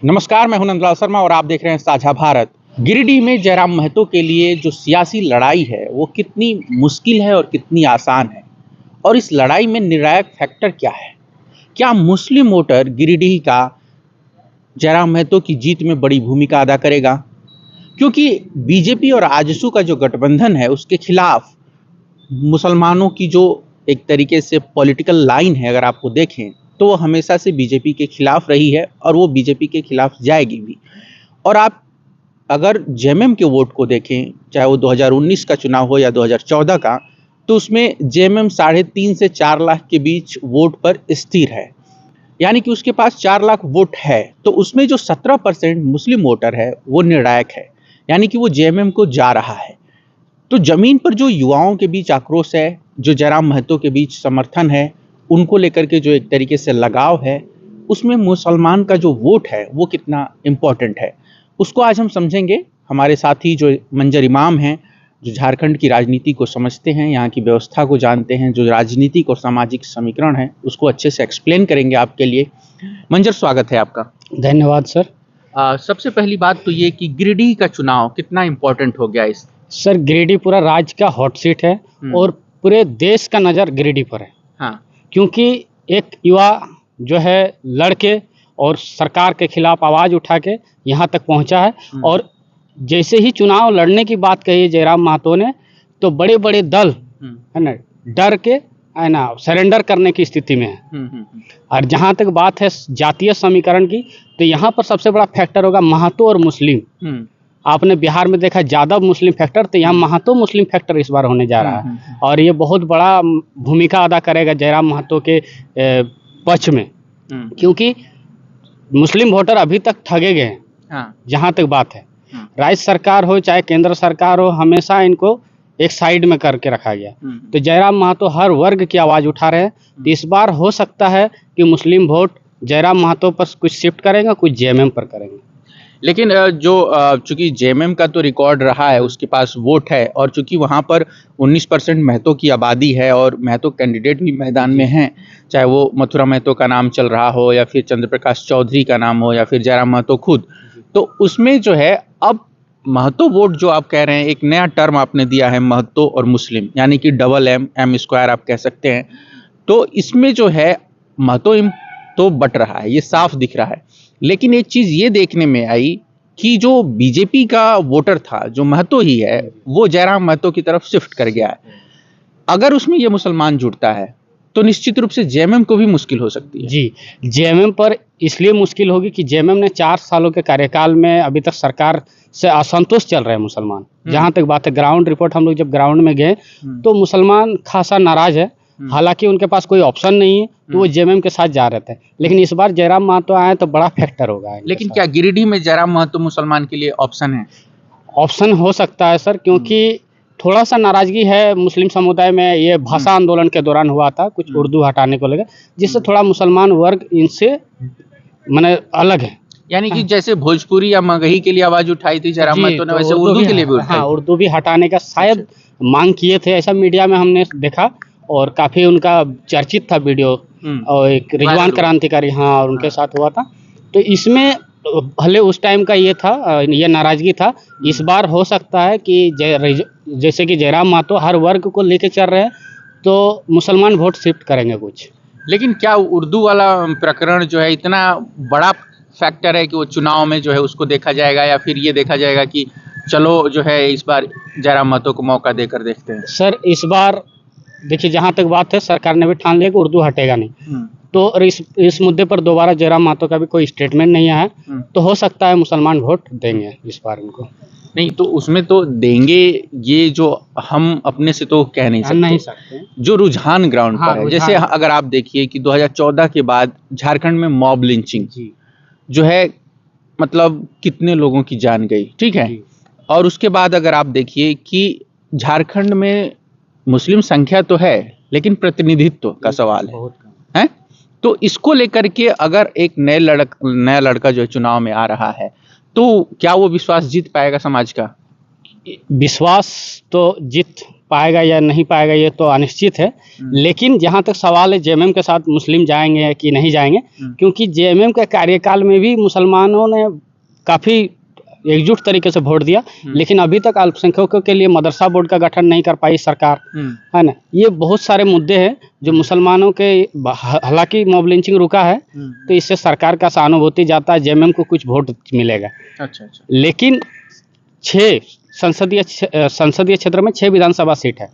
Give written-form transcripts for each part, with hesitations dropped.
नमस्कार, मैं हूं नंदलाल शर्मा और आप देख रहे हैं साझा भारत। गिरिडीह में जयराम महतो के लिए जो सियासी लड़ाई है वो कितनी मुश्किल है और कितनी आसान है, और इस लड़ाई में निर्णायक फैक्टर क्या है? क्या मुस्लिम वोटर गिरिडीह का जयराम महतो की जीत में बड़ी भूमिका अदा करेगा? क्योंकि बीजेपी और आजसू का जो गठबंधन है उसके खिलाफ मुसलमानों की जो एक तरीके से पॉलिटिकल लाइन है, अगर आपको देखें तो वो हमेशा से बीजेपी के खिलाफ रही है और वो बीजेपी के खिलाफ जाएगी भी। और आप अगर जेएमएम के वोट को देखें, चाहे वो 2019 का चुनाव हो या 2014 का, तो उसमें जेएमएम 3.5 से 4 लाख के बीच वोट पर स्थिर है। यानी कि उसके पास 4 लाख वोट है, तो उसमें जो 17% मुस्लिम वोटर है वो निर्णायक है, यानी कि वो जेएमएम को जा रहा है। तो जमीन पर जो युवाओं के बीच आक्रोश है, जो जयराम महतो के बीच समर्थन है, उनको लेकर के जो एक तरीके से लगाव है, उसमें मुसलमान का जो वोट है वो कितना इम्पोर्टेंट है, उसको आज हम समझेंगे। हमारे साथी जो मंजर इमाम हैं, जो झारखंड की राजनीति को समझते हैं, यहाँ की व्यवस्था को जानते हैं, जो राजनीतिक और सामाजिक समीकरण है उसको अच्छे से एक्सप्लेन करेंगे आपके लिए। मंजर, स्वागत है आपका। धन्यवाद सर। सबसे पहली बात तो ये कि गिरिडीह का चुनाव कितना इम्पोर्टेंट हो गया इस सर, गिरिडीह पूरा राज्य का हॉट सीट है और पूरे देश का नज़र गिरिडीह पर है। हाँ, क्योंकि एक युवा जो है लड़के और सरकार के खिलाफ आवाज़ उठा के यहाँ तक पहुँचा है। और जैसे ही चुनाव लड़ने की बात कही जयराम महतो ने, तो बड़े बड़े दल है ना डर के है ना सरेंडर करने की स्थिति में है। और जहाँ तक बात है जातीय समीकरण की, तो यहाँ पर सबसे बड़ा फैक्टर होगा महतो और मुस्लिम। आपने बिहार में देखा ज़्यादा मुस्लिम फैक्टर, तो यहाँ महतो मुस्लिम फैक्टर इस बार होने जा रहा है। और ये बहुत बड़ा भूमिका अदा करेगा जयराम महतो के पक्ष में, क्योंकि मुस्लिम वोटर अभी तक ठगे गए हैं। जहाँ तक बात है, राज्य सरकार हो चाहे केंद्र सरकार हो, हमेशा इनको एक साइड में करके रखा गया। तो जयराम महतो हर वर्ग की आवाज़ उठा रहे हैं। तो इस बार हो सकता है कि मुस्लिम वोट जयराम महतो पर कुछ शिफ्ट करेंगे, कुछ जेएमएम पर करेंगे। लेकिन चूंकि जेएमएम का तो रिकॉर्ड रहा है, उसके पास वोट है, और चूंकि वहाँ पर 19% महतो की आबादी है और महतो कैंडिडेट भी मैदान में हैं, चाहे वो मथुरा महतो का नाम चल रहा हो या फिर चंद्रप्रकाश चौधरी का नाम हो या फिर जयराम महतो खुद, तो उसमें जो है अब महतो वोट जो आप कह रहे हैं, एक नया टर्म आपने दिया है महतो और मुस्लिम, यानी कि डबल एम स्क्वायर आप कह सकते हैं। तो इसमें जो है महतो तो बट रहा है, ये साफ दिख रहा है। लेकिन एक चीज ये देखने में आई कि जो बीजेपी का वोटर था, जो महतो ही है, वो जयराम महतो की तरफ शिफ्ट कर गया है। अगर उसमें ये मुसलमान जुड़ता है तो निश्चित रूप से जेएमएम को भी मुश्किल हो सकती है। जी, जेएमएम पर इसलिए मुश्किल होगी कि जेएमएम ने 4 सालों के कार्यकाल में अभी तक सरकार से असंतोष चल रहे हैं मुसलमान। जहाँ तक बात है ग्राउंड रिपोर्ट, हम लोग जब ग्राउंड में गए तो मुसलमान खासा नाराज है। हालांकि उनके पास कोई ऑप्शन नहीं है, तो वो जेएमएम के साथ जा रहे थे। लेकिन इस बार जयराम महतो आए तो बड़ा फैक्टर होगा। लेकिन क्या गिरिडीह में जयराम महतो मुसलमान के लिए ऑप्शन है? ऑप्शन हो सकता है सर, क्योंकि थोड़ा सा नाराजगी है मुस्लिम समुदाय में। ये भाषा आंदोलन के दौरान हुआ था, कुछ उर्दू हटाने को लेकर, जिससे थोड़ा मुसलमान वर्ग इनसे माने अलग है। यानी कि जैसे भोजपुरी या मगही के लिए आवाज उठाई थी जयराम महतो ने, वैसे उर्दू के लिए भी उठाई। हाँ, उर्दू भी हटाने का शायद मांग किए थे, ऐसा मीडिया में हमने देखा। और काफी उनका चर्चित था वीडियो, और एक रिजवान क्रांतिकारी और उनके साथ हुआ था। तो इसमें भले उस टाइम का ये था, ये नाराजगी था। इस बार हो सकता है कि जैसे कि जयराम महतो हर वर्ग को लेके चल रहे हैं, तो मुसलमान वोट शिफ्ट करेंगे कुछ। लेकिन क्या उर्दू वाला प्रकरण जो है इतना बड़ा फैक्टर है कि वो चुनाव में जो है उसको देखा जाएगा, या फिर ये देखा जाएगा कि चलो जो है इस बार जयराम महतो को मौका देकर देखते हैं? सर, इस बार देखिए, जहाँ तक बात है सरकार ने भी ठान लिया कि उर्दू हटेगा नहीं। तो इस मुद्दे पर दोबारा जयराम महतो का भी कोई स्टेटमेंट नहीं आया। तो हो सकता है मुसलमान वोट देंगे इस बार उनको। नहीं तो उसमें तो देंगे, ये जो हम अपने से तो कह नहीं सकते। जो रुझान ग्राउंड पर है, जैसे अगर आप देखिए कि 2014 के बाद झारखंड में मॉब लिंचिंग जो है, मतलब कितने लोगों की जान गई, ठीक है। और उसके बाद अगर आप देखिए कि झारखंड में मुस्लिम संख्या तो है, लेकिन प्रतिनिधित्व का सवाल है। तो इसको लेकर के अगर एक नया लड़का जो चुनाव में आ रहा है, तो क्या वो विश्वास जीत पाएगा समाज का? विश्वास तो जीत पाएगा या नहीं पाएगा ये तो अनिश्चित है। लेकिन जहाँ तक सवाल है जेएमएम के साथ मुस्लिम जाएंगे कि नहीं जाएंगे, क्योंकि जेएमएम के कार्यकाल में भी मुसलमानों ने काफ़ी एकजुट तरीके से वोट दिया, लेकिन अभी तक अल्पसंख्यकों के लिए मदरसा बोर्ड का गठन नहीं कर पाई सरकार, है ना। ये बहुत सारे मुद्दे हैं जो मुसलमानों के, हालांकि मॉब लिंचिंग रुका है तो इससे सरकार का सहानुभूति जाता है, जेएमएम को कुछ वोट मिलेगा। अच्छा। लेकिन 6 संसदीय क्षेत्र में 6 विधानसभा सीट है,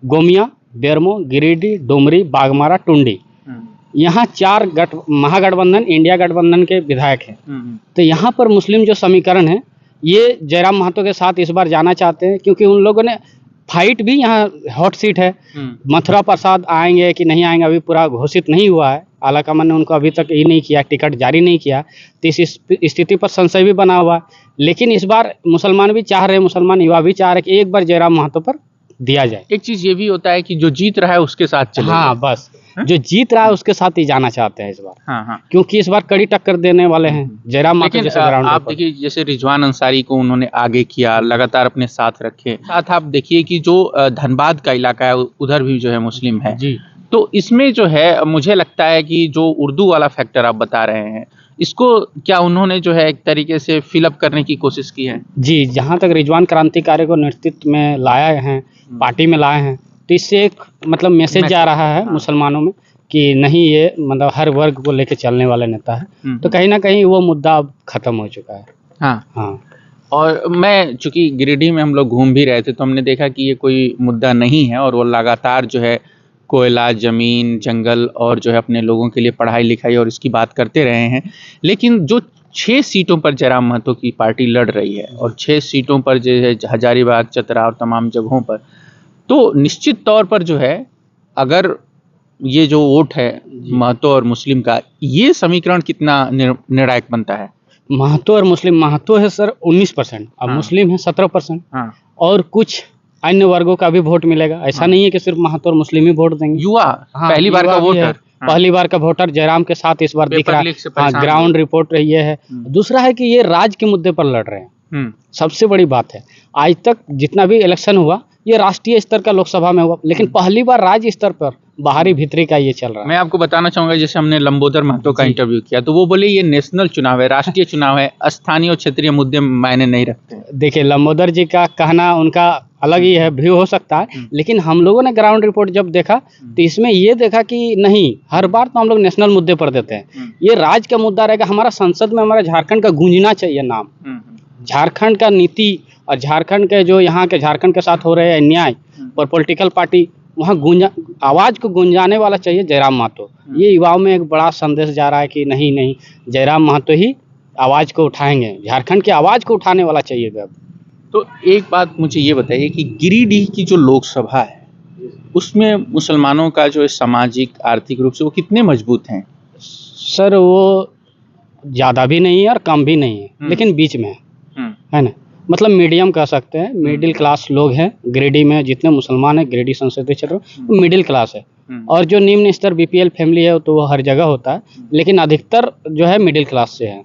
गोमिया, बेरमो, गिरिडीह, डुमरी, बाघमारा, टुंडी। यहाँ 4 महागठबंधन, इंडिया गठबंधन के विधायक हैं। तो यहाँ पर मुस्लिम जो समीकरण है ये जयराम महतो के साथ इस बार जाना चाहते हैं, क्योंकि उन लोगों ने फाइट भी, यहाँ हॉट सीट है। मथुरा प्रसाद आएंगे कि नहीं आएंगे अभी पूरा घोषित नहीं हुआ है, आलाकमान ने उनको अभी तक ये नहीं किया, टिकट जारी नहीं किया, तो इस स्थिति पर संशय भी बना हुआ। लेकिन इस बार मुसलमान भी चाह रहे हैं, मुसलमान युवा भी चाह रहे हैं कि एक बार जयराम महतो पर दिया जाए। एक चीज ये भी होता है कि जो जीत रहा है उसके साथ चले। हाँ, बस जो जीत रहा है उसके साथ ही जाना चाहते हैं इस बार। हाँ। क्योंकि इस बार कड़ी टक्कर देने वाले हैं जयराम महतो जैसे ग्राउंड। आप देखिए जैसे रिजवान अंसारी को उन्होंने आगे किया, लगातार अपने साथ रखे। साथ आप देखिए कि जो धनबाद का इलाका है उधर भी जो है मुस्लिम है जी। तो इसमें जो है मुझे लगता है कि जो उर्दू वाला फैक्टर आप बता रहे हैं, इसको क्या उन्होंने जो है एक तरीके से फिलअप करने की कोशिश की है? जी, जहाँ तक रिजवान क्रांतिकारी को नेतृत्व में लाया है, पार्टी में लाए हैं, तो इससे एक मतलब मैसेज जा रहा है मुसलमानों में कि नहीं, ये मतलब हर वर्ग को लेकर चलने वाला नेता है। तो कहीं ना कहीं वो मुद्दा अब खत्म हो चुका है। हाँ। और मैं चूंकि गिरिडीह में हम लोग घूम भी रहे थे तो हमने देखा कि ये कोई मुद्दा नहीं है, और वो लगातार जो है कोयला, जमीन, जंगल और जो है अपने लोगों के लिए पढ़ाई लिखाई और इसकी बात करते रहे हैं। लेकिन जो 6 सीटों पर जयराम महतो की पार्टी लड़ रही है और 6 सीटों पर जो है हजारीबाग, चतरा और तमाम जगहों पर, तो निश्चित तौर पर जो है अगर ये जो वोट है महतो और मुस्लिम का, ये समीकरण कितना निर्णायक बनता है? महतो और मुस्लिम, महतो है सर 19%, अब मुस्लिम है 17%, और कुछ अन्य वर्गों का भी वोट मिलेगा। ऐसा नहीं है कि सिर्फ महतो और मुस्लिम ही वोट देंगे। युवा पहली बार का वोटर, पहली बार का वोटर जयराम के साथ इस बार दिख रहा है। ग्राउंड रिपोर्ट ये है। दूसरा है कि ये राज्य के मुद्दे पर लड़ रहे हैं, सबसे बड़ी बात है। आज तक जितना भी इलेक्शन हुआ ये राष्ट्रीय स्तर का लोकसभा में हुआ, लेकिन पहली बार राज्य स्तर पर बाहरी भीतरी का ये चल रहा है। मैं आपको बताना चाहूंगा, जैसे हमने लंबोदर महतो का इंटरव्यू किया तो वो बोले ये नेशनल चुनाव है, राष्ट्रीय चुनाव है, स्थानीय और क्षेत्रीय मुद्दे मायने नहीं रखते। देखिए लंबोदर जी का कहना उनका अलग ही है, भी हो सकता है, लेकिन हम लोगों ने ग्राउंड रिपोर्ट जब देखा तो इसमें ये देखा कि नहीं, हर बार तो हम लोग नेशनल मुद्दे पर देते हैं, ये राज्य का मुद्दा रहेगा। हमारा संसद में हमारा झारखंड का गूंजना चाहिए नाम, झारखंड का नीति और झारखंड के जो यहाँ के झारखंड के साथ हो रहे हैं अन्याय और पॉलिटिकल पार्टी, वहाँ आवाज़ को गुंजाने वाला चाहिए जयराम महतो। ये युवाओं में एक बड़ा संदेश जा रहा है कि नहीं, जयराम महतो ही आवाज़ को उठाएंगे, झारखंड की आवाज़ को उठाने वाला चाहिए। तो एक बात मुझे ये बताइए कि गिरिडीह की जो लोकसभा है उसमें मुसलमानों का जो सामाजिक आर्थिक रूप से वो कितने मजबूत हैं? सर वो ज़्यादा भी नहीं है और कम भी नहीं है, लेकिन बीच में है ना, मतलब मीडियम कह सकते हैं। मिडिल क्लास लोग हैं गिरिडीह में, जितने मुसलमान हैं गिरिडीह संसदीय क्षेत्र वो मिडिल क्लास है। और जो निम्न स्तर बीपीएल फैमिली है तो वो हर जगह होता है, लेकिन अधिकतर जो है मिडिल क्लास से है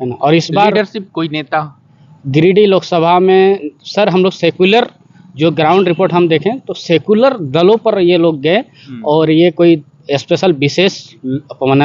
ना। और इस बार लीडरशिप कोई नेता गिरिडीह लोकसभा में सर हम लोग सेकुलर, जो ग्राउंड रिपोर्ट हम देखें तो सेकुलर दलों पर ये लोग गए, और ये कोई स्पेशल विशेष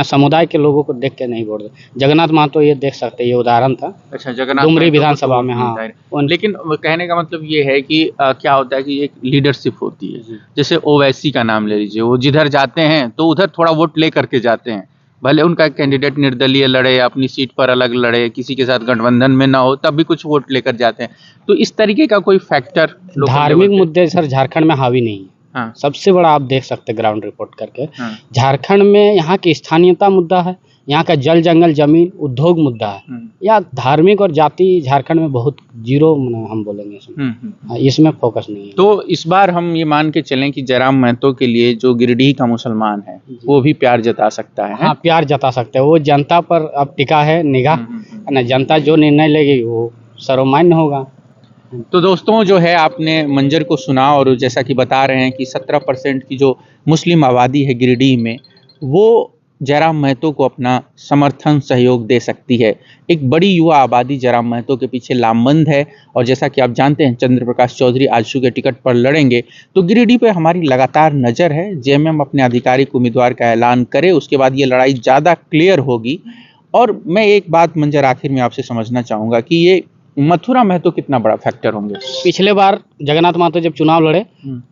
समुदाय के लोगों को देख के नहीं वोट दे। जगन्नाथ महतो ये देख सकते हैं, ये उदाहरण था। अच्छा, जगन्नाथ डुमरी विधानसभा में। हाँ, लेकिन कहने का मतलब ये है कि क्या होता है कि एक लीडरशिप होती है। जैसे ओवैसी का नाम ले लीजिए, वो जिधर जाते हैं तो उधर थोड़ा वोट ले करके जाते हैं, भले उनका कैंडिडेट निर्दलीय लड़े, अपनी सीट पर अलग लड़े, किसी के साथ गठबंधन में ना हो, तब भी कुछ वोट लेकर जाते हैं। तो इस तरीके का कोई फैक्टर धार्मिक मुद्दे सर झारखंड में हावी नहीं है। हाँ। सबसे बड़ा आप देख सकते हैं ग्राउंड रिपोर्ट करके। हाँ। झारखंड में यहाँ की स्थानीयता मुद्दा है, यहाँ का जल जंगल जमीन उद्योग मुद्दा है, या धार्मिक और जाति झारखंड में बहुत जीरो हम बोलेंगे इसमें। इसमें फोकस नहीं है। तो इस बार हम ये मान के चलें कि जयराम महतो के लिए जो गिरिडीह का मुसलमान है वो भी प्यार जता सकता है। हाँ, प्यार जता सकते हैं, वो जनता पर अब टिका है निगाह, ना जनता जो निर्णय लेगी वो सर्वमान्य होगा। तो दोस्तों जो है आपने मंजर को सुना, और जैसा कि बता रहे हैं कि 17% की जो मुस्लिम आबादी है गिरिडीह में, वो जयराम महतो को अपना समर्थन सहयोग दे सकती है। एक बड़ी युवा आबादी जयराम महतो के पीछे लामबंद है और जैसा कि आप जानते हैं चंद्र प्रकाश चौधरी आजसू के टिकट पर लड़ेंगे, तो गिरिडीह पे हमारी लगातार नज़र है। जेएमएम अपने आधिकारिक उम्मीदवार का ऐलान करे उसके बाद ये लड़ाई ज़्यादा क्लियर होगी। और मैं एक बात मंजर आखिर में आपसे समझना चाहूँगा कि ये मथुरा महतो कितना बड़ा फैक्टर होंगे। पिछले बार जगन्नाथ महतो जब चुनाव लड़े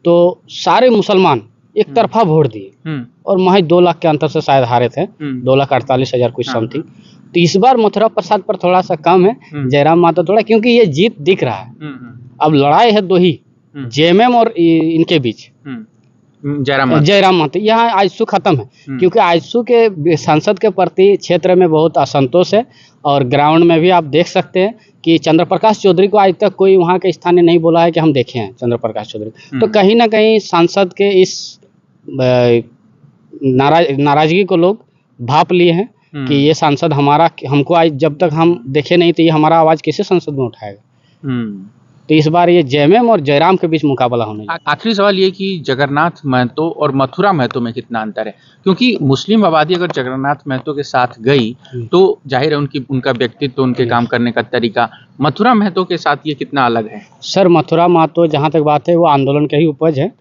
तो सारे मुसलमान एक तरफा वोट दिए और महज 2 लाख के अंतर से शायद हारे थे, 2,48,000 कुछ समथिंग। तो इस बार मथुरा प्रसाद पर थोड़ा सा कम है, जयराम महतो थोड़ा, क्योंकि ये जीत दिख रहा है। अब लड़ाई है 2 ही, जेएमएम और इनके बीच जयराम महतो। यहाँ आजसू खत्म है क्योंकि आजसू के सांसद के प्रति क्षेत्र में बहुत असंतोष है और ग्राउंड में भी आप देख सकते हैं कि चंद्र प्रकाश चौधरी को आज तक कोई वहाँ के स्थानीय नहीं बोला है कि हम देखे हैं चंद्र प्रकाश चौधरी। तो कहीं ना कहीं सांसद के इस नाराजगी को लोग भाप लिए हैं कि ये सांसद हमको आज जब तक हम देखे नहीं तो ये हमारा आवाज किसी संसद में उठाएगा। तो इस बार ये जेएमएम और जयराम के बीच मुकाबला होने। आखिरी सवाल ये कि जगन्नाथ महतो और मथुरा महतो में कितना अंतर है, क्योंकि मुस्लिम आबादी अगर जगन्नाथ महतो के साथ गई तो जाहिर है उनका व्यक्तित्व, उनके काम करने का तरीका मथुरा महतो के साथ ये कितना अलग है। सर मथुरा महतो जहाँ तक बात है वो आंदोलन के ही उपज है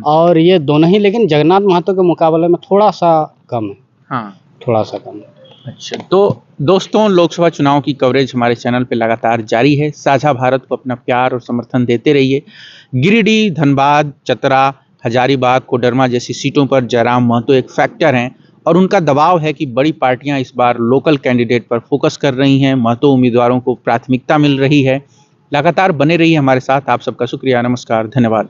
और ये दोनों ही, लेकिन जगन्नाथ महतो के मुकाबले में थोड़ा सा कम है। हाँ, थोड़ा सा कम है। अच्छा, तो दोस्तों लोकसभा चुनाव की कवरेज हमारे चैनल पे लगातार जारी है। साझा भारत को अपना प्यार और समर्थन देते रहिए। गिरिडीह, धनबाद, चतरा, हजारीबाग, कोडरमा जैसी सीटों पर जयराम महतो एक फैक्टर हैं और उनका दबाव है कि बड़ी पार्टियां इस बार लोकल कैंडिडेट पर फोकस कर रही हैं। महतो उम्मीदवारों को प्राथमिकता मिल रही है। लगातार बने रहिए हमारे साथ। आप सबका शुक्रिया, नमस्कार, धन्यवाद।